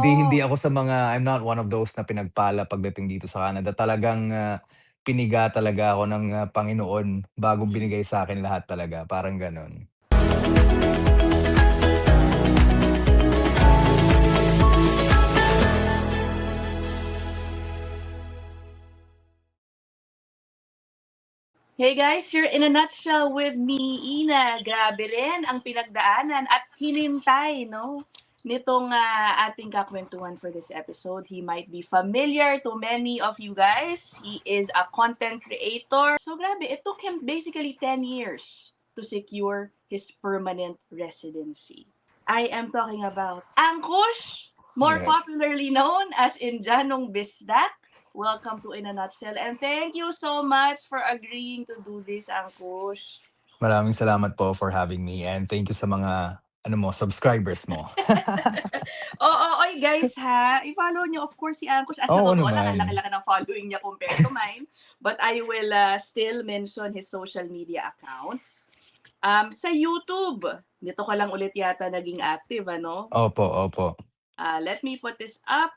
Hindi Oh, ako sa mga I'm not one of those na pinagpala pagdating dito sa Canada. Talagang, piniga talaga ako ng, Panginoon bago binigay sa'kin lahat talaga, parang gano'n. hey guys, you're in a nutshell with me, Ina. Grabe rin ang pinagdaanan at hinintay, no? Nitong ating kakwentuhan for this episode. He might be familiar to many of you guys. He is a content creator. So grabe, it took him basically 10 years to secure his permanent residency. I am talking about Angkush, more Yes. popularly known as Injanong Bisdak. Welcome to In a Nutshell and thank you so much for agreeing to do this, Angkush. Maraming salamat po for having me and thank you sa mga ano mo, subscribers mo. Oo, oy guys ha, i-follow nyo of course si Angkush. Sa Oo totoo lang, naman. ang laki-laki ng following niya compared to mine. But I will still mention his social media accounts. Sa YouTube, dito ko lang ulit yata naging active, ano? Opo, opo. Let me put this up.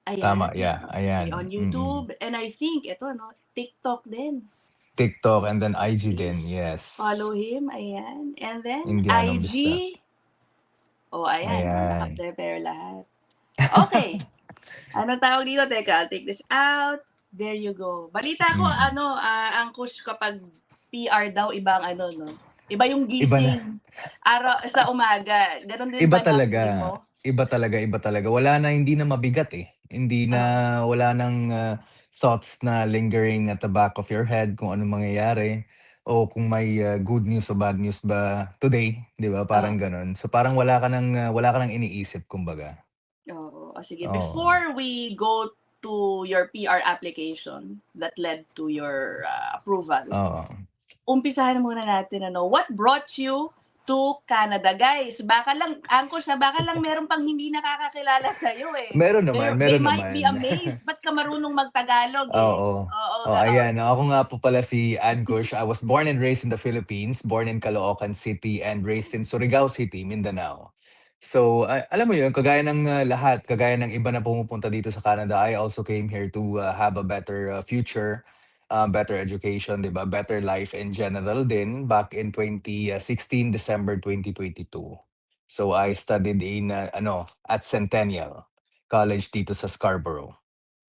Tama, Ayan, yeah, okay, ayan, on YouTube. And I think, ito, no, TikTok din. TikTok and then IG din, Please follow yes. him, ayan. And then, Indianong Bisdak. IG. Oh, ayan, oh, Ayan. naka-prepare lahat. Okay, anong tawag dito? Teka, I'll take this out. There you go. Balita ko, Mm. ano, Angkush, kapag PR daw, ibang ano, no? Iba yung Iba na gising sa umaga. Ganon din iba ba na feeling talaga, mo? iba talaga, iba talaga. Wala na hindi na mabigat, eh. Hindi na Oo. wala ng, thoughts na lingering at the back of your head kung anong mangyayari o kung may, good news o bad news ba today, 'di ba, parang Oo. gano'n. So, parang wala ka ng iniisip kumbaga. Oo. O sige, Oo, before we go to your PR application that led to your approval, oo. umpisahan muna natin ano, what brought you to Canada? Guys, baka lang Angkush, baka lang meron pang hindi nakakakilala sa'yo, eh. Meron They naman, they meron might be naman. amazed, ba't ka marunong mag-Tagalog, eh? Oo. Oo Oh, nga, oh, ayan, sige. ako nga po pala si Ankush. I was born and raised in the Philippines, born in Caloocan City and raised in Surigao City, Mindanao. So, alam mo 'yun, kagaya ng, lahat, kagaya ng iba na pumupunta dito sa Canada, I also came here to, have a better, future, better education, 'di ba, better life in general din back in 2016 December 2022. So, I studied in, at Centennial College dito sa Scarborough.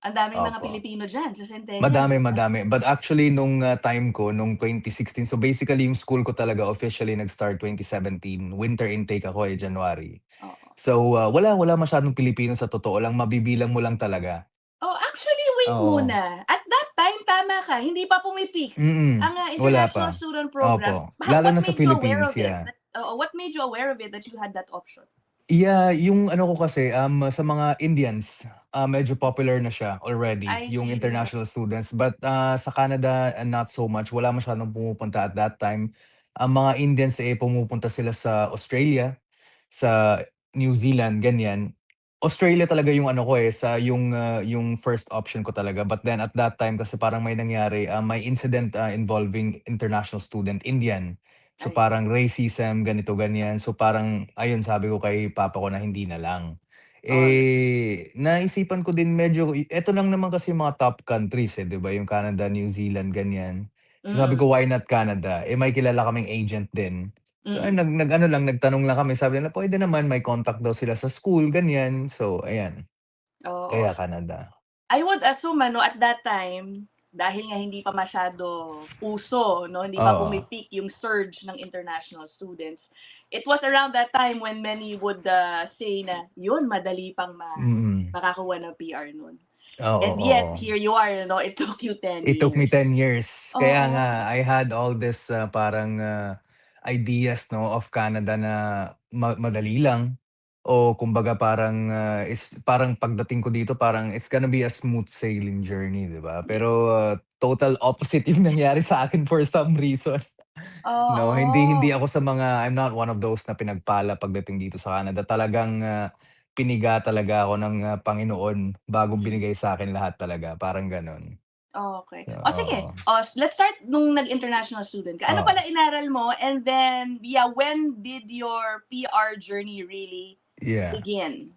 Ang daming mga Opo. Pilipino diyan sa Centennial, Madami, 'di ba? madami. But actually nung, time ko nung 2016, so basically yung school ko talaga officially nag-start 2017, winter intake ako, January. Oo. So, wala masyadong Pilipino sa totoo lang, mabibilang mo lang talaga. Oh, actually wait Oo, muna, at that time tama ka, hindi pa pumipik ang wala pa. international student program. Opo, lalo What na sa made you aware Philippines, of it? yeah. What made you aware of it that you had that option? Yeah, yung ano ko kasi, sa mga Indians, medyo popular na siya already, I yung see, yeah. international students. But, sa Canada, not so much. Wala masyadong pumupunta at that time. Ang mga Indians, pumupunta sila sa Australia, sa New Zealand, ganyan. Australia talaga yung ano ko, yung first option ko talaga. But then at that time kasi parang may nangyari, may incident, involving international student, Indian. So I see. parang racism, ganito, ganyan. So parang ayun, sabi ko kay papa ko na hindi na lang. Alright. Naisipan ko din medyo eto lang naman kasi yung mga top countries, 'di ba, yung Canada, New Zealand, ganyan. So sabi Mm, ko, "Why not Canada?" May kilala kaming agent din. So mm. ayun, nag-ano lang, nagtanong lang kami, sabi nila puwede naman, may contact daw sila sa school, ganyan. So ayan, Oo. kaya Canada. I would assume ano, at that time, dahil nga hindi pa masyado uso 'no, hindi pa Oo, pumipik yung surge ng international students, it was around that time when many would say na, "Yun madali pang mm. makakuha ng PR nun." Oo, And yet, oo. here you are, no, it took you 10 It took me years. 10 years. Kaya nga Oo, I had all this, parang, ideas 'no, of Canada na madali lang o kumbaga parang, parang pagdating ko dito parang it's gonna be a smooth sailing journey, 'di ba? yeah. Pero, total opposite yung nangyari sa akin for some reason. No, hindi Oo, ako sa mga I'm not one of those na pinagpala pagdating dito sa Canada. Talagang, piniga talaga ako ng, Panginoon bago binigay sa'kin lahat talaga, parang gano'n. okey. O sige, Oo, let's start nung nag-international student ka. Ano oo. pala inaral mo and then, yeah, when did your PR journey really Yeah. begin?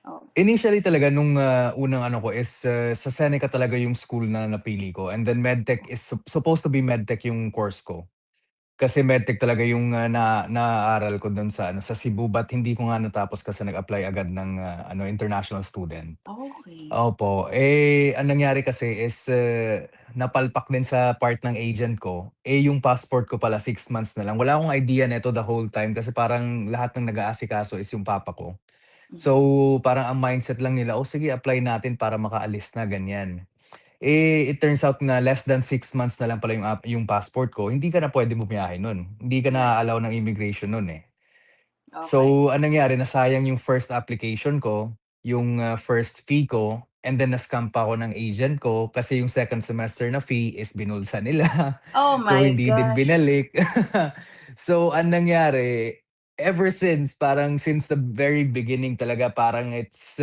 Oh, Initially talaga nung, unang ano ko is, sa Seneca talaga yung school na napili ko and then medtech is supposed to be medtech yung course ko. Kasi medtech talaga yung, naaaral ko dun sa ano, sa Cebu but hindi ko nga natapos kasi nag-apply agad ng, ano, international student. okay. Opo, ang nangyari kasi is, napalpak din sa part ng agent ko, yung passport ko pala 6 months na lang. Wala akong idea nito the whole time kasi parang lahat ng nag-aasikaso is yung papa ko. So, Mhm. parang ang mindset lang nila, "Oh, sige apply natin para makaalis na," ganyan. It turns out na less than 6 months na lang pala yung passport ko, hindi ka na puwedeng bumiyahe nun. Hindi ka Right. na-a-allow ng immigration nun, eh. Okay. So, anong nangyari nasayang yung first application ko, yung, first fee ko, and then na-scam pa ako ng agent ko kasi yung second semester na fee is binulsa nila. Oh So, my hindi din gosh. binalik. So, anong nangyari, ever since parang since the very beginning talaga parang it's,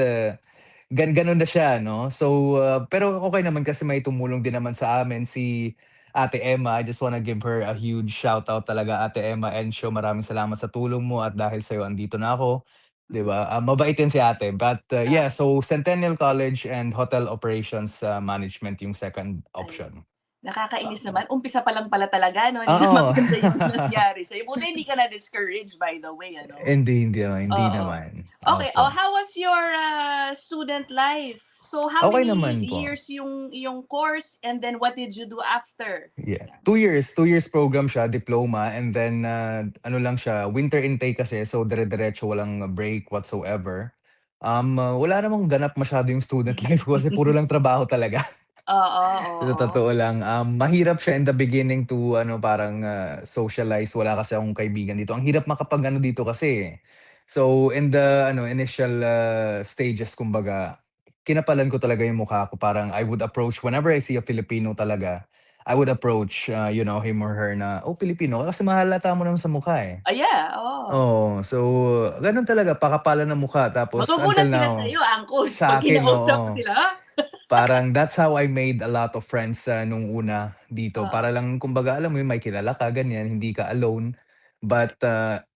gano'n na siya 'no. So, pero okey naman kasi may tumulong din naman sa amin si Ate Emma. I just wanna give her a huge shoutout talaga, Ate Emma Encio, maraming salamat sa tulong mo at dahil sa'yo andito na ako, 'di Mhm. ba? Mabait yan si ate. But, Ah, yeah, so Centennial College and Hotel Operations, Management yung second ayun. option. Nakakainis Oo. naman, umpisa pa lang pala talaga 'no, hindi na Oo. maganda yung nangyari sa'yo. Buti hindi ka na-discourage by the way ano? Hindi Oo. naman. Okay, Opo. oh, how was your, student life? So, how Okey many naman po. years yung iyong course and then what did you do after? Yeah, Yan. 2 years program siya, diploma and then, ano lang siya, winter intake kasi so dire-diretso walang break whatsoever. Wala namang ganap masyado yung student life ko kasi puro lang trabaho talaga. Oo, Sa oo. totoo lang, mahirap siya in the beginning to ano, parang, socialize. Wala kasi akong kaibigan dito. Ang hirap makapag-ano dito kasi, eh. So, in the ano, initial, stages kumbaga, kinapalan ko talaga yung mukha ko. Parang I would approach whenever I see a Filipino talaga, I would approach, him or her na, "Oh, Filipino ka?" Kasi mahalata mo naman sa mukha, eh. Yeah, oo. Oo, so gano'n talaga, pakapalan ng mukha tapos until Magugulat sila now sa'yo, angkos, sa 'pag akin, kinausap mo oo. sila, ha? Parang that's how I made a lot of friends, nung una dito Oo, para lang kumbaga alam mo yun, may kilala ka ganyan, hindi ka alone. But,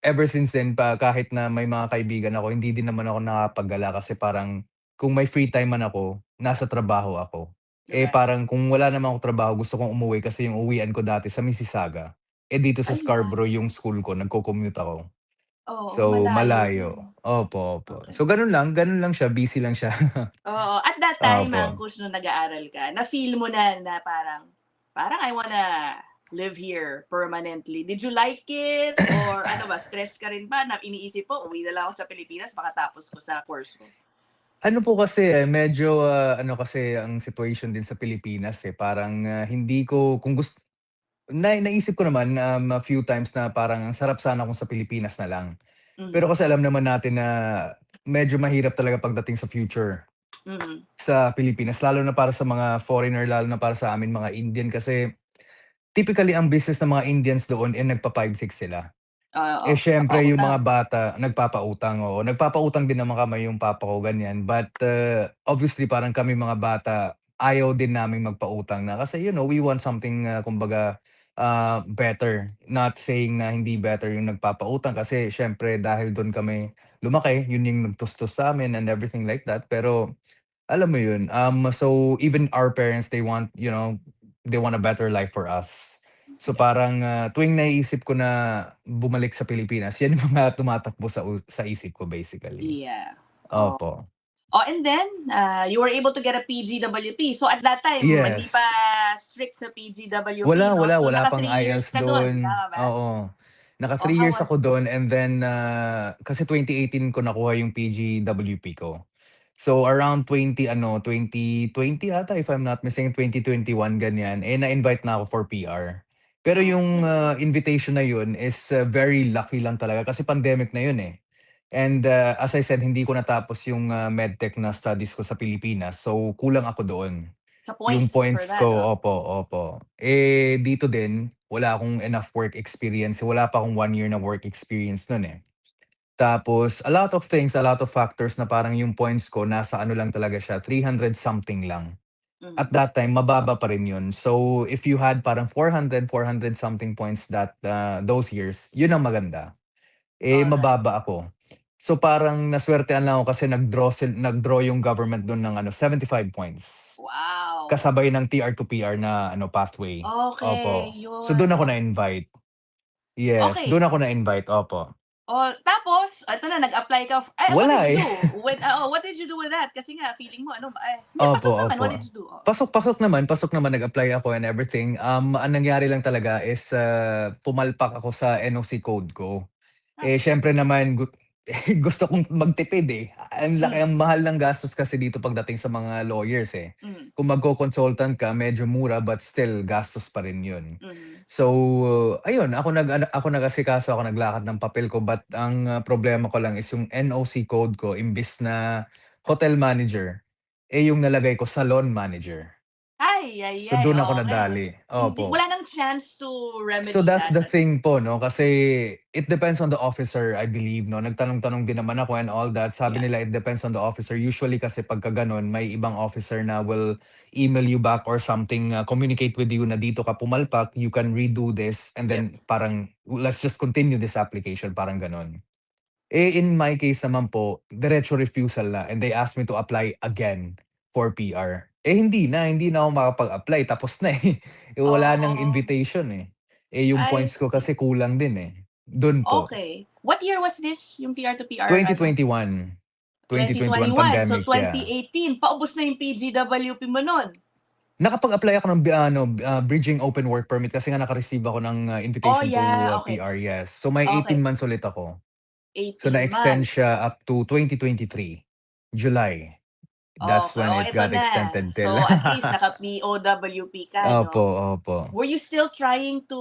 ever since then pa kahit na may mga kaibigan ako, hindi din naman ako nakakapaggala kasi parang kung may free time man ako, nasa trabaho ako. right. Parang kung wala naman akong trabaho gusto kong umuwi kasi yung uwian ko dati sa Mississauga. Dito sa Ayan, Scarborough yung school ko, nagco-commute ako. oo, So, malayo din. malayo. Opo, opo. Okay. So, gano'n lang siya, busy lang siya. Oo, at that time, Opo. angkos nung nag-aaral ka, na-feel mo na parang parang I wanna live here permanently. Did you like it or ano ba, stress ka rin ba na iniisip mo, "Uwi na lang ako sa Pilipinas makatapos ko sa course ko?" Ano po kasi, medyo, ano kasi ang situation din sa Pilipinas, parang, hindi ko kung naisip ko naman, a few times na parang ang sarap sana kung sa Pilipinas na lang. Pero Mhm, kasi alam naman natin na medyo mahirap talaga pagdating sa future mhm. sa Pilipinas, lalo na para sa mga foreigner, lalo na para sa amin mga Indian kasi typically ang business ng mga Indians doon, nagpa 5-6 sila. Oo, Siyempre yung napautang. mga bata nagpapautang, oo. Nagpapautang din naman kami, yung papa ko ganyan. But, obviously parang kami mga bata, ayaw din naming magpautang na kasi we want something, kumbaga, better. Not saying na hindi better yung nagpapautang kasi siyempre dahil dun kami lumaki, yun yung nagtustos sa'min and everything like that. Pero alam mo yun, so even our parents, they want a better life for us. So Yeah, parang, tuwing naiisip ko na bumalik sa Pilipinas, yan yung mga tumatakbo sa isip ko basically. yeah. Oh. Opo. Oh, and then, you were able to get a PGWP. So, at that time, hindi pa Yes. strict sa PGWP, Wala, 'no? wala, So, wala naka pang 3 years IELTS ka dun, dun, tama ba? oo. Naka Oh, 3 how years was ako dun and then, kasi 2018 ko nakuha yung PGWP ko. So around 2020 ata if I'm not mistaken, 2021 ganyan, na-invite na ako for PR. Pero yung, okay. invitation na yun is, very lucky lang talaga kasi pandemic na yun, eh. And, as I said, hindi ko natapos yung, medtech na studies ko sa Pilipinas, so kulang ako doon. Sa Yung points for points that, oh. ko, opo, opo. Dito din wala akong enough work experience, wala pa akong 1 year na work experience nun, eh. Tapos a lot of things, a lot of factors na parang yung points ko nasa ano lang talaga siya, 300 something lang. At Mhm. that time mababa pa rin yun. So if you had parang 400 something points those years, yun ang maganda. Alright. Mababa ako. So, parang naswertehan lang ako kasi nag-draw yung government dun ng ano, 75 points. Wow. Kasabay ng TR to PR na ano, pathway. Okey, Opo. So, yun, dun ako okey. na-invite. Yes, Okey. dun ako na-invite, opo. Oh, tapos eto na nag-apply ka what did Wala, you eh. do? What did you do with that? Kasi nga feeling mo ano hindi Opo, pasok naman, what opo. did you do? Oo. Pasok naman, nag-apply ako and everything. Ang nangyari lang talaga is, pumalpak ako sa NOC code ko. Eh, Bakit? siyempre naman gusto kong magtipid, eh. Hmm, Ang mahal ng gastos kasi dito pagdating sa mga lawyers, eh. hmm, Kung magko-consultant ka medyo mura but still gastos pa rin 'yun. mhm. So, ayun ako nag-asikaso, ako naglakad ng papel ko but ang, problema ko lang is yung NOC code ko imbes na hotel manager, eh, yung nalagay ko salon manager. Ay, ay, So, ay, dun ako okey. nadali, Hindi opo. wala ng chance to So remedy that's that the at all. thing po 'no, kasi it depends on the officer I believe 'no, nagtanong-tanong din naman ako and all that. Sabi Yeah, nila it depends on the officer. Usually kasi pagka gano'n may ibang officer na will email you back or something, communicate with you na dito ka pumalpak, you can redo this and yep. then parang let's just continue this application, parang gano'n. Eh, in my case naman po, diretso refusal na and they asked me to apply again for PR. Eh, hindi na ako makapag-apply tapos na, eh. Eh, wala ng Oh, invitation, eh. Eh, yung I points ko see. kasi kulang din, eh. Dun po, Okey. What year was this, yung PR to PR ano? 2021. 2021 2021. So pandemic, yeah. 2018 paubos na yung PGWP mo nun? Nakapag-apply ako ng bridging open work permit kasi nga naka-receive ako ng, Oh, invitation to, yeah, okey. PR, yes. So, may 18 Okey, months ulit ako. So, 18 na-extend months. siya up to 2023, July. That's Okey, when oh, it eto got na. extended till So, at least naka-POWP ka Opo, 'no? opo. Were you still trying to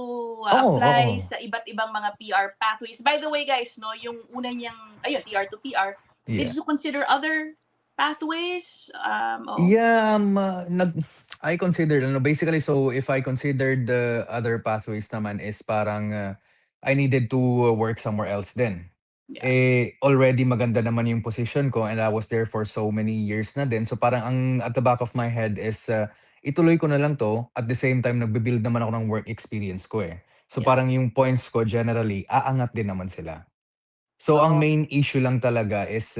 Oo, apply oo. sa iba't ibang mga PR pathways? By the way guys 'no, yung una niyang ayun, PR to PR, did Yeah. you consider other pathways? Oo. Yeah, I considered ano, basically, so if I considered the other pathways naman is parang, I needed to work somewhere else din. Yeah. Eh, already maganda naman yung position ko and I was there for so many years na din. So parang ang at the back of my head is, ituloy ko na lang 'to, at the same time nagbi-build naman ako ng work experience ko, eh. So Yeah. parang yung points ko generally aangat din naman sila. So ang Oh, main issue lang talaga is,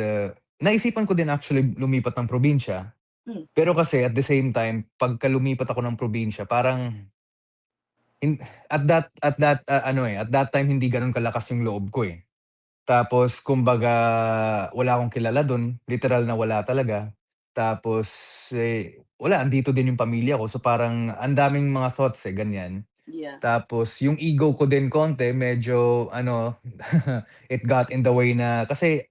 naisipan ko din actually lumipat ng probinsya. hmm, Pero kasi at the same time, pagka lumipat ako ng probinsya parang at that time hindi gano'n kalakas yung loob ko, eh. Tapos kumbaga wala akong kilala dun, literal na wala talaga. Tapos, wala andito din yung pamilya ko so parang ang daming mga thoughts, eh, ganyan. yeah. Tapos yung ego ko din konti medyo ano, it got in the way na kasi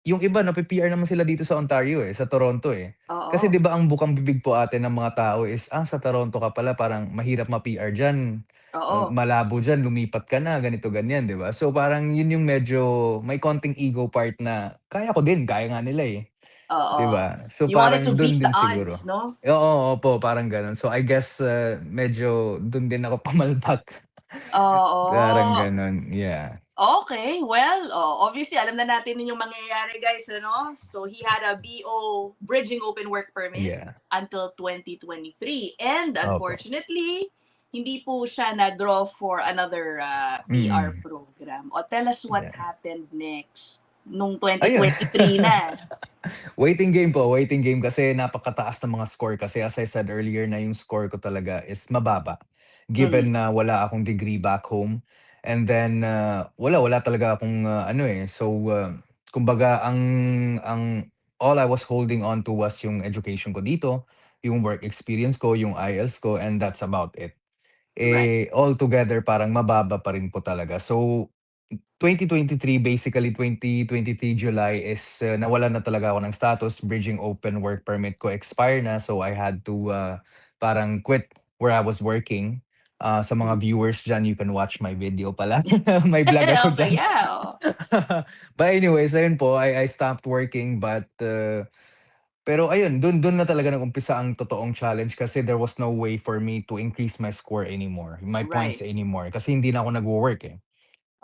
yung iba napi-PR naman sila dito sa Ontario, eh, sa Toronto, eh. Kasi Oo. 'di ba ang bukang bibig po ate ng mga tao is, sa Toronto ka pala parang mahirap ma-PR diyan, Oo. malabo diyan, lumipat ka na, ganito, ganyan, 'di ba? So parang yun yung medyo may konting ego part na kaya ko din, kaya nga nila, eh, 'di Oo. ba? So You wanted parang to dun beat the din siguro. odds 'no? Oo, opo, parang gano'n. So I guess, medyo dun din ako pumalpak, parang Oo. gano'n, yeah, Okay, well, obviously alam na natin yung mangyayari guys ano. So he had a BO bridging open work permit yeah, until 2023 and opo, unfortunately hindi po siya na-draw for another PR mm, program. O tell us what yeah. happened next nung Ayun. 2023 na. Waiting game kasi napakataas ng mga score kasi as I said earlier na yung score ko talaga is mababa. Mhm. Given na wala akong degree back home and then, wala talaga akong, ano, eh, so, kumbaga ang all I was holding on to was yung education ko dito, yung work experience ko, yung IELTS ko, and that's about it. Right. Eh, altogether parang mababa pa rin po talaga. So 2023, basically 2023 July is, nawalan na talaga ako ng status, bridging open work permit ko expire na, so I had to, parang quit where I was working. Sa mga Mhm. viewers diyan, you can watch my video pala, may vlog ako Okay, diyan. yeah. Oo. But anyways, ayun po, I stopped working but, pero ayun, dun na talaga nag-umpisa ang totoong challenge kasi there was no way for me to increase my score anymore, my points Right. anymore kasi hindi na ako nagwo-work, eh.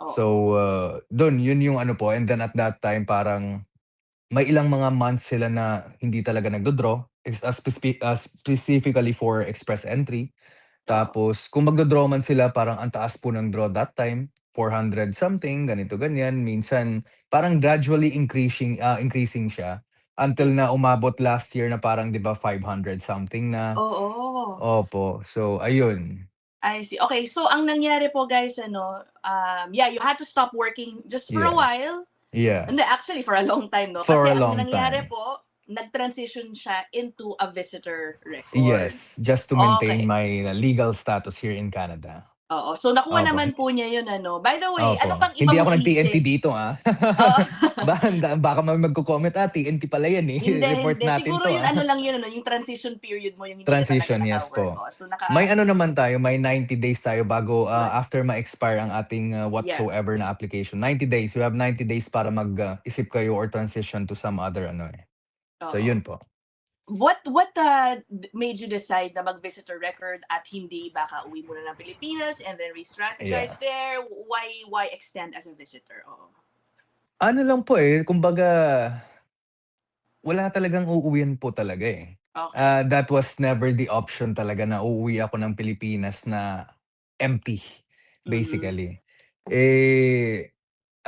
Oo. So, yun yung ano po and then at that time parang may ilang mga months sila na hindi talaga nagdo-draw specifically for express entry. Oo. Tapos kung magdo-draw man sila parang ang taas po ng draw that time. 400 something, ganito ganyan. Minsan parang gradually increasing siya until na umabot last year na parang 'di ba 500 something na. Oo. Opo, so ayun. I see. Okay, so ang nangyari po guys ano, yeah, you had to stop working just for a Yeah, while. yeah, Hindi, actually for a long time 'no, for kasi a ang long nangyari time. po, nag-transition siya into a visitor record. Yes, just to maintain Okay, my legal status here in Canada. oo. So nakuha Opo, naman po niya yun ano. By the way, ano opo. pang iba Hindi ako mong nag-TNT inisip? dito, ah. Oo. Baka may magko-comment, TNT pala 'yan, eh, Hindi, report hindi. natin Siguro 'to, yung ah. ano lang yun ano, yung transition period mo, yung hindi ka talaga Transition, yes naka-work. po. Oh, so May ano naman tayo, may 90 days tayo bago, right. after ma-expire ang ating, Yeah. whatsoever na application. 90 days, we have 90 days para isip kayo or transition to some other ano, eh. So Oo. yun po. What made you decide na mag-visitor record at hindi baka uwi muna ng Pilipinas and then re-strategize Yeah. there? Why extend as a visitor? Oo. Ano lang po, eh, kumbaga wala talagang uuwian po talaga, eh. Okay. That was never the option talaga na uuwi ako ng Pilipinas na empty, Mhm. basically. Eh,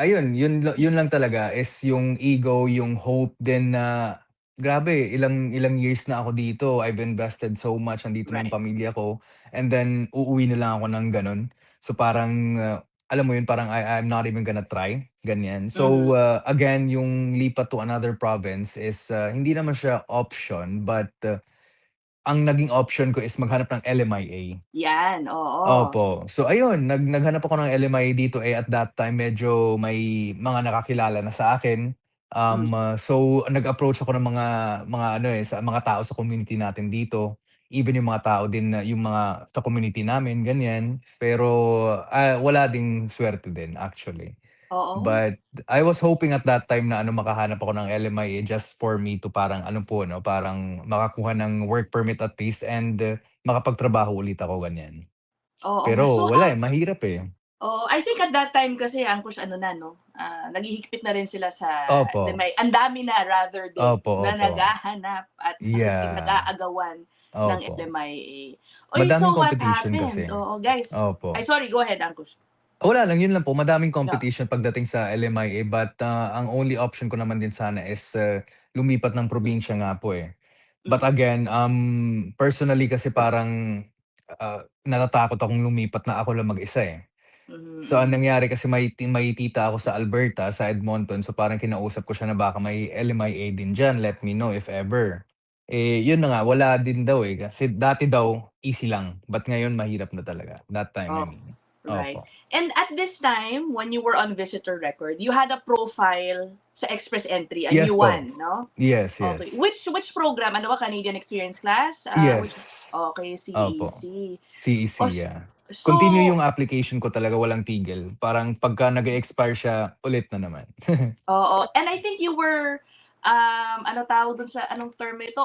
ayun, yun lang talaga is yung ego, yung hope din na grabe ilang ilang years na ako dito, I've invested so much, nandito na yung Right. pamilya ko, and then uuwi na lang ako ng gano'n. So parang, alam mo yun, parang I'm not even gonna try, ganyan. Mhm. So, again yung lipat to another province is, hindi naman siya option but, ang naging option ko is maghanap ng LMIA. Yan, oo. Opo. So ayun, naghanap ako ng LMIA dito, eh, at that time medyo may mga nakakilala na sa akin. Hmm, So nag-approach ako ng mga ano, eh, sa mga tao sa community natin dito. Even yung mga tao din na yung mga sa community namin, ganyan. Pero, wala ding swerte din actually. oo. But I was hoping at that time na ano makahanap ako ng LMIA just for me to parang ano po 'no, parang makakuha ng work permit at least and, makapagtrabaho ulit ako, ganyan. Oo nga. So Pero wala, how eh, mahirap, eh. oo, I think at that time kasi Angkos ano na 'no, naghihigpit na rin sila sa Opo, ang dami na rather din opo, na opo. naghahanap at Yeah, nag-aagawan ng opo. LMIA. Uy, Madaming so what competition happened? kasi. Oo, guys ay Opo. sorry, go ahead Angkos. Wala lang, yun lang po, madaming Yeah. competition pagdating sa LMIA but, ang only option ko naman din sana is, lumipat ng probinsya nga po, eh. But Mm. again, personally kasi parang, natatakot akong lumipat na ako lang mag-isa, eh. Mhm, So, ang mhm. nangyari kasi may tita ako sa Alberta, sa Edmonton, so parang kinausap ko siya na baka may LMIA din diyan, let me know if ever. Eh, yun na nga, wala din daw, eh, kasi dati daw easy lang, but ngayon mahirap na talaga, that time I Oh, mean. right. Opo. And at this time, when you were on visitor record, you had a profile sa Express Entry, a Yes new po. one, no? Yes, Okay. yes. Which program? Ano ba, Canadian Experience Class? Which Yes. okay, Opo. CEC. O, CEC, yeah. so, Continue yung application ko talaga, walang tigil. Parang pagka nag-e-expire siya, ulit na naman. oo. And I think you were, ano tawag dun sa, anong term ito?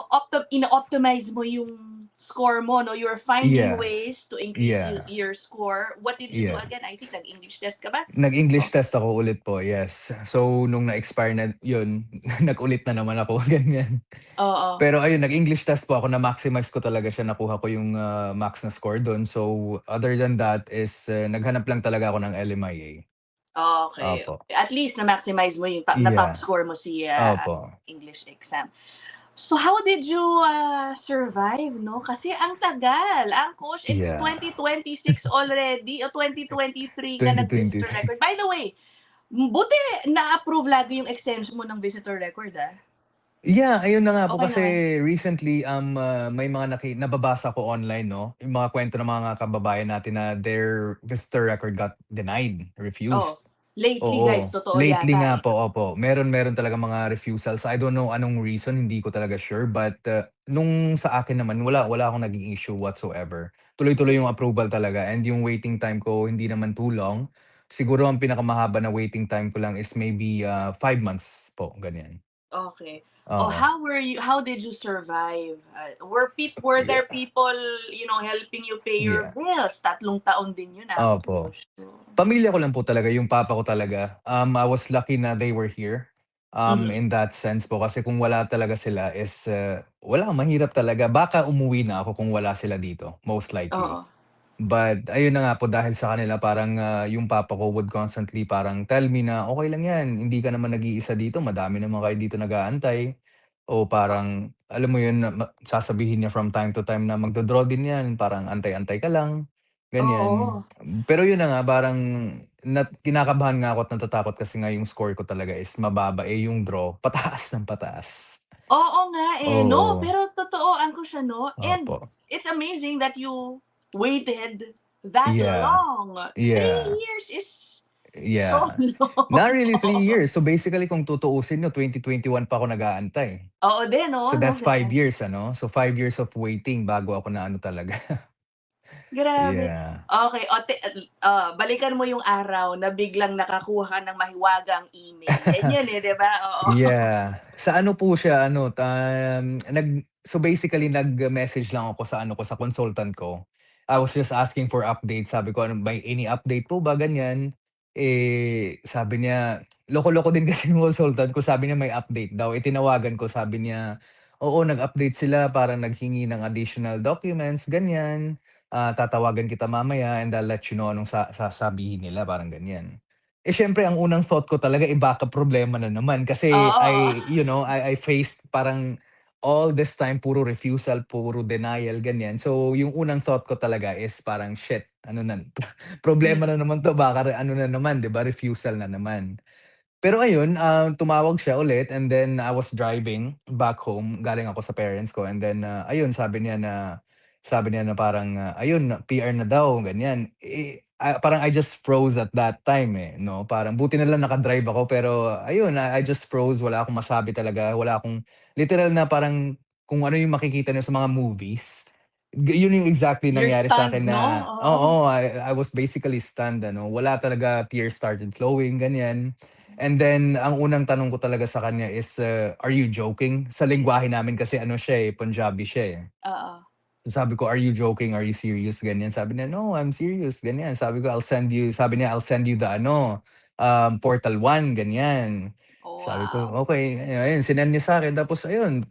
Ina-optimize mo yung score mo, no? You're finding Yeah, ways to increase yeah, your score. What did you do yeah. again? I think nag-English test ka ba? Nag-English Oh, test ako ulit po, yes. So, nung na-expire na yun, nag-ulit na naman ako, ganyan. oo. Pero ayun, nag-English test po ako, na-maximize ko talaga siya, nakuha ko yung, max na score dun. So, other than that is, naghanap lang talaga ako ng LMIA. Okay. Opo. At least na-maximize mo yung na-top Yeah, score mo si, opo. English exam. So how did you, survive 'no? Kasi ang tagal, Angkush, it's Yeah, 2026 already o 2023 ka nag-visitor 2023. record. By the way, buti na-approve lagi yung extension mo ng visitor record, ah. Yeah, ayun na nga po Okey kasi naman? recently, may mga nababasa ko online 'no, yung mga kuwento ng mga kababayan natin na their visitor record got denied, Oo. refused. Lately guys, Oo, totoo yata, lately nga eh. po, opo. Meron talagang mga refusals. I don't know anong reason, hindi ko talaga sure, but, nung sa akin naman wala akong naging issue whatsoever. Tuloy-tuloy yung approval talaga and yung waiting time ko hindi naman too long. Siguro ang pinakamahaba na waiting time ko lang is maybe, 5 months po, ganyan. Okay. Oh, Oo, how did you survive? Were there yeah, people, helping you pay your yeah, bills? 3 taon din yun, opo. Angkush. So Pamilya ko lang po talaga, yung papa ko talaga. I was lucky na they were here, mhm, in that sense po kasi kung wala talaga sila is, wala, mahirap talaga. Baka umuwi na ako kung wala sila dito, most oo. likely. But ayun na nga po dahil sa kanila parang, yung papa ko would constantly parang tell me na, "Okey lang 'yan, hindi ka naman nag-iisa dito, madami naman kayo dito nag-aantay." O parang alam mo yun na sasabihin niya from time to time na, "Magdo-draw din 'yan, parang antay-antay ka lang." Oo. Ganyan. Pero yun na nga parang kinakabahan nga ako at natatakot kasi nga yung score ko talaga is mababa, eh, yung draw pataas ng pataas. Oo nga, eh, 'no? Oo, Pero totooan ko siya 'no, and opo. it's amazing that you waited that Yeah, long. Three yeah. years is so Yeah. Not long. really 3 years. So, basically kung tutuusin mo 2021 pa ako nag-aantay. Oo din 'no, So, 'no, that's 5 years ano? So, 5 years of waiting bago ako na ano talaga. grabe. Yeah. Okey, balikan mo yung araw na biglang nakakuha ka ng mahiwagang email, ganyan, eh, 'di ba? Oo. Yeah. Sa ano po siya ano, so basically nag-message lang ako sa ano ko, sa consultant ko. I was just asking for updates. Sabi ko, "Ano may any update po ba?" Ganyan. Eh, sabi niya loko-loko din kasi yung consultant ko. Sabi niya may update daw. Eh, tinawagan ko sabi niya, "Oo, nag-update sila. Parang naghingi ng additional documents, ganyan. Tatawagan kita mamaya and I'll let you know anong sasabihin nila." Parang ganyan. Eh, siyempre ang unang thought ko talaga, eh, baka problema na naman kasi Oo, I faced parang all this time puro refusal, puro denial, ganyan. So, yung unang thought ko talaga is parang, "Shit, ano na problema hmm, na naman 'to, baka ano na naman, 'di ba, refusal na naman." Pero ayun, tumawag siya ulit and then I was driving back home, galing ako sa parents ko and then, ayun sabi niya na parang, ayun PR na daw ganyan. Eh, parang I just froze at that time, eh, 'no. Parang buti na lang naka-drive ako pero ayun, I just froze, wala akong masabi talaga, wala akong literal na parang kung ano yung makikita niyo sa mga movies, yun yung exactly you're nangyari stunned sa'kin 'no? na Oo. oo, I was basically stunned ano, wala talaga, tears started flowing ganyan. And then ang unang tanong ko talaga sa kanya is, "Are you joking?" Sa lengguwahe namin kasi ano siya, eh, Punjabi siya, eh. Oo. Sabi ko, "Are you joking? Are you serious?" Ganyan. Sabi niya, "No, I'm serious." Ganyan. Sabi niya, "I'll send you the ano, Portal 1." Ganyan. Sabi ko, Wow. "Okey." Ayun, sinend niya sa'kin tapos ayun,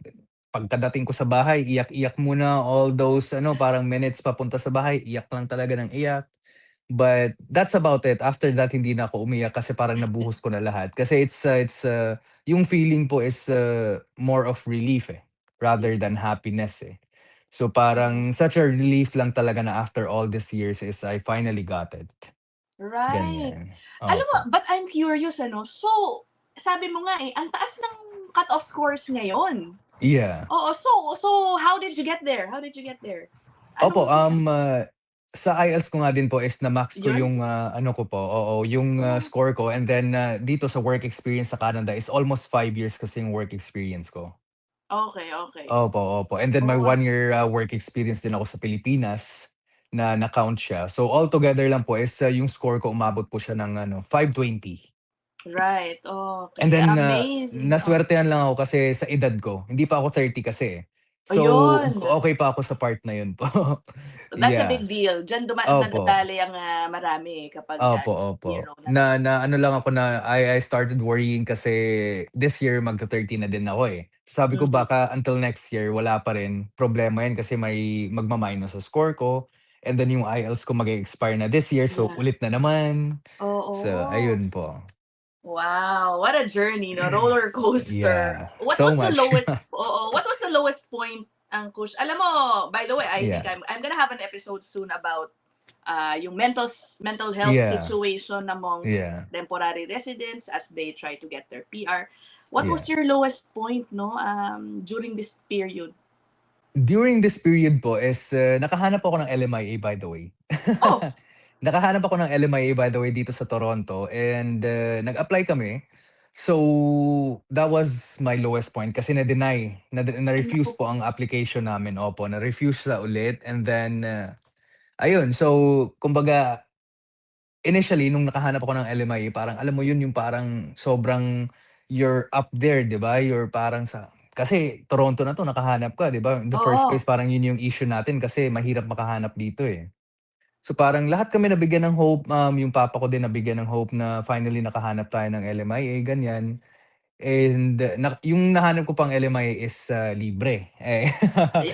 pagkadating ko sa bahay, iyak-iyak muna all those ano, parang minutes papunta sa bahay, iyak lang talaga ng iyak. But that's about it. After that, hindi na ako umiyak kasi parang nabuhos ko na lahat. Kasi yung feeling po is, more of relief, eh, rather than happiness, eh. So, parang such a relief lang talaga na after all these years is I finally got it, Right. ganyan. Alam mo, Opo. but I'm curious ano, so sabi mo nga, eh, ang taas ng cut-off scores ngayon. Yeah. Oo, so how did you get there? How did you get there? Opo, Anong nangyari? sa IELTS ko nga din po is na-max ko Yun? yung, ano ko po, oo, yung, Oh, score ko and then, dito sa work experience sa Canada is almost 5 years kasi yung work experience ko. okey, okey. Opo, opo. And then may Oh, 1 year, work experience din ako sa Pilipinas na na-count siya. So altogether lang po is, yung score ko umabot po siya ng ano, 520. right, And okey, then, amazing, oh. naswertehan lang ako kasi sa edad ko, hindi pa ako 30 kasi, eh. So, Ayun, okey pa ako sa part na yun po. that's a Yeah, big deal. Diyan opo. nadadali ang, marami kapag, Opo, zero opo. na. Na na ano lang ako na I started worrying kasi this year magta-30 na din ako, eh. Sabi ko Mhm, baka until next year wala pa rin, problema 'yan kasi may magma-minus sa score ko and then yung IELTS ko mag-e-expire na this year, so yeah. ulit na naman. So, Oo. ayun po. Wow, what a journey 'no, roller coaster. Yeah, What so was the much. lowest what was the lowest point ang alam mo, by the way, I think Yeah, I'm gonna have an episode soon about, yung mental health yeah, situation amongst yeah, temporary residents as they try to get their PR. What was yeah. your lowest point 'no, during this period? During this period po is, nakahanap ako ng LMIA by the way. Oh, Nakahanap ako ng LMIA by the way dito sa Toronto and, nag-apply kami. So, that was my lowest point kasi ay naku, na-refuse po ang application namin, opo, na-refuse siya ulit and then, ayun. So, kumbaga initially nung nakahanap ako ng LMIA parang alam mo yun yung parang sobrang you're up there, 'di ba? You're parang sa kasi Toronto na 'to nakahanap ka, 'di ba? In the first oo, place parang yun yung issue natin kasi mahirap makahanap dito, eh. So, parang lahat kami nabigyan ng hope, yung papa ko din nabigyan ng hope na finally nakahanap tayo ng LMIA, ganyan. And yung nahanap ko pang LMI is libre.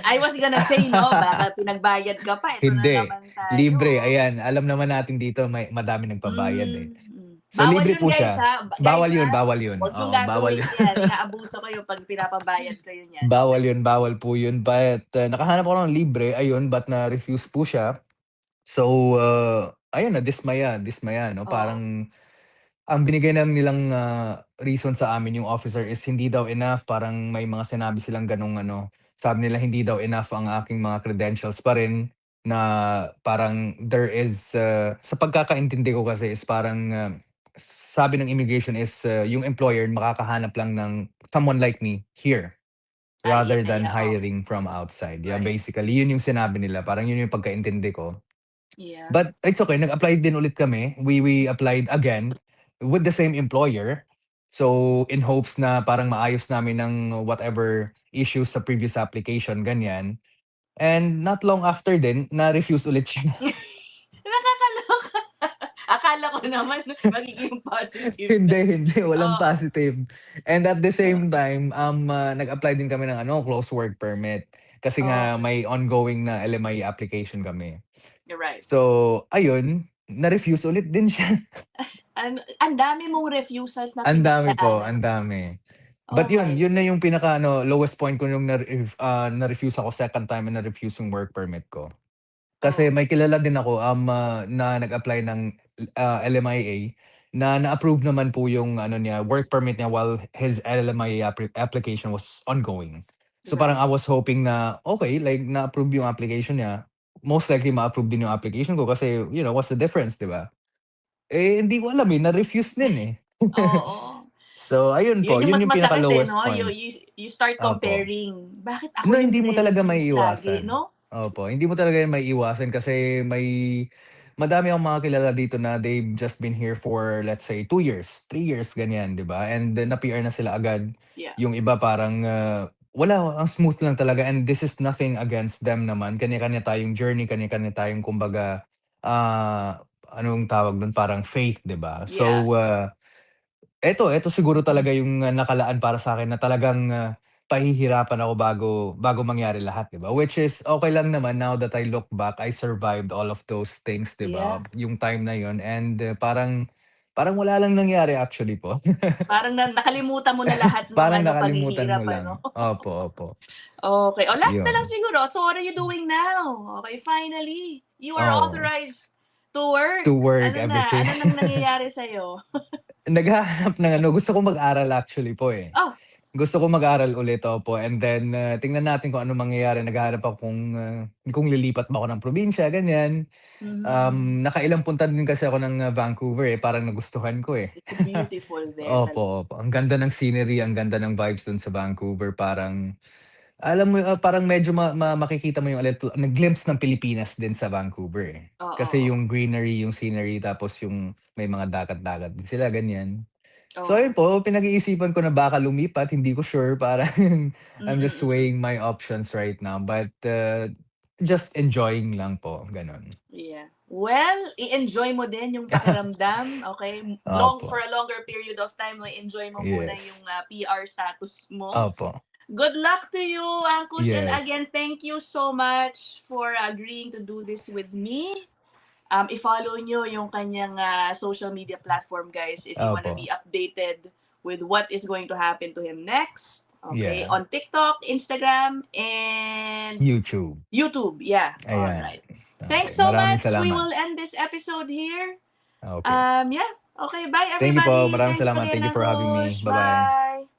I was gonna say, no, baka pinagbayad ka pa. Ito na Hindi, naman tayo. libre. Ayan, alam naman natin dito madami nagpabayad eh. So Bawal libre yun, po guys, siya. ha? Guys, Bawal yun, ha? bawal yun. Huwag yung Oo, bawal gagawin yun. yan. Inaabuso kayo pag pinapabayad kayo niyan. Bawal Okay. yun, bawal po yun. But nakahanap ako ng libre, ayun, but na-refuse po siya. So, ayun, dismaya, no? Oo. Parang ang binigay lang nilang reason sa amin yung officer is hindi daw enough. Parang may mga sinabi silang ganung ano. Sabi nila hindi daw enough ang aking mga credentials pa rin na parang there is sa pagkakaintindi ko kasi is parang sabi ng immigration is yung employer makakahanap lang ng someone like me here Ay, rather than yeah, hiring from outside. Yeah, right. basically yun yung sinabi nila. Parang yun yung pagkaintindi ko. Yeah. But it's okay, nag-apply din ulit kami. We applied again with the same employer. So, in hopes na parang maayos namin ng whatever issues sa previous application, ganyan. And not long after din, na-refuse ulit siya. Nakakaloka. Akala ko naman magiging positive. Hindi, walang Oo. positive. And at the same time, nag-apply din kami ng close work permit. Kasi nga Okay. may ongoing na LMI application kami. You're right. So, ayun, na-refuse ulit din siya. Ang dami mong refusals na Ang dami po, ang pinagdaanan. dami. But yun, Okay. yun na yung pinaka lowest point ko nung na-refuse ako second time and na-refuse yung work permit ko. Kasi Oh, may kilala din ako na nag-apply ng LMIA na na-approve naman po yung niya, work permit niya while his LMIA application was ongoing. So parang right. I was hoping na okay, like na-approve yung application niya. Most likely ma-approve din yung application ko kasi what's the difference, 'di ba? Eh hindi ko alam na-refuse din eh. Oo. So ayun po, Yun yung yun mas yung masakit, eh, pinaka-lowest 'no? point. You start Opo. comparing. Bakit ako No, yung hindi mo talaga nire-refuse lagi, maiiwasan. 'no? Opo, hindi mo talaga yan maiiwasan kasi madami akong mga kilala dito na they've just been here for let's say 2 years, 3 years ganyan, 'di ba? And na-PR na sila agad. Yeah. Yung iba parang wala, ang smooth lang talaga and this is nothing against them naman. Kanya-kanya tayong journey, kanya-kanya tayong kumbaga, anong tawag dun, parang faith, 'di ba? Yeah. So, eto siguro talaga yung nakalaan para sa'kin na talagang pahihirapan ako bago mangyari lahat, 'di ba? Which is okey lang naman now that I look back, I survived all of those things, 'di ba? Yeah. Yung time na yun and parang wala lang nangyari actually po. Parang nakalimutan mo na lahat nung Parang nakalimutan mo paghihirap, ano? lang. Opo, opo. Okay. Oh, last na lang Yun. siguro. So, what are you doing now? Okay, finally, you are Oo, authorized to work. to work, Ano na? everything. Ano nang nangyayari sa'yo? Naghahanap ng gusto ko mag-aral actually po, eh. Oh, Gusto ko mag-aral ulit, opo, and then tingnan natin kung ano mangyayari. Naghahanap ako kung lilipat ba ako ng probinsya, ganyan. mhm. Nakailang punta din kasi ako ng Vancouver, eh, parang nagustuhan ko, eh. It's beautiful there talaga. Opo, opo. Ang ganda ng scenery, ang ganda ng vibes dun sa Vancouver. Parang alam mo, parang medyo makikita mo yung glimpse ng Pilipinas din sa Vancouver, eh. Oo, Kasi oo. yung greenery, yung scenery, tapos yung may mga dagat-dagat din sila, ganyan. So Oo. ayun po, pinag-iisipan ko na baka lumipat, hindi ko sure, parang I'm just Mm. weighing my options right now, but just enjoying lang po, gano'n. Yeah. Well, i-enjoy mo din yung pakiramdam, okay? For Opo, a longer period of time, i-enjoy mo muna yung yes. PR status mo. Opo, Good luck to you, Ankush, and again, yes. thank you so much for agreeing to do this with me. I-follow nyo yung kanyang social media platform, guys, if you wanna Opo, be updated with what is going to happen to him next. Okay, yeah. on TikTok, Instagram, and YouTube, YouTube. Yeah, all ayan. right. Okay, Thanks so maraming much. We salamat. will end this episode here. Okay. Yeah. Okay, bye Thank you po, everybody. maraming Thanks salamat. again, Thank you for having me. Ankush. Bye-bye. Bye.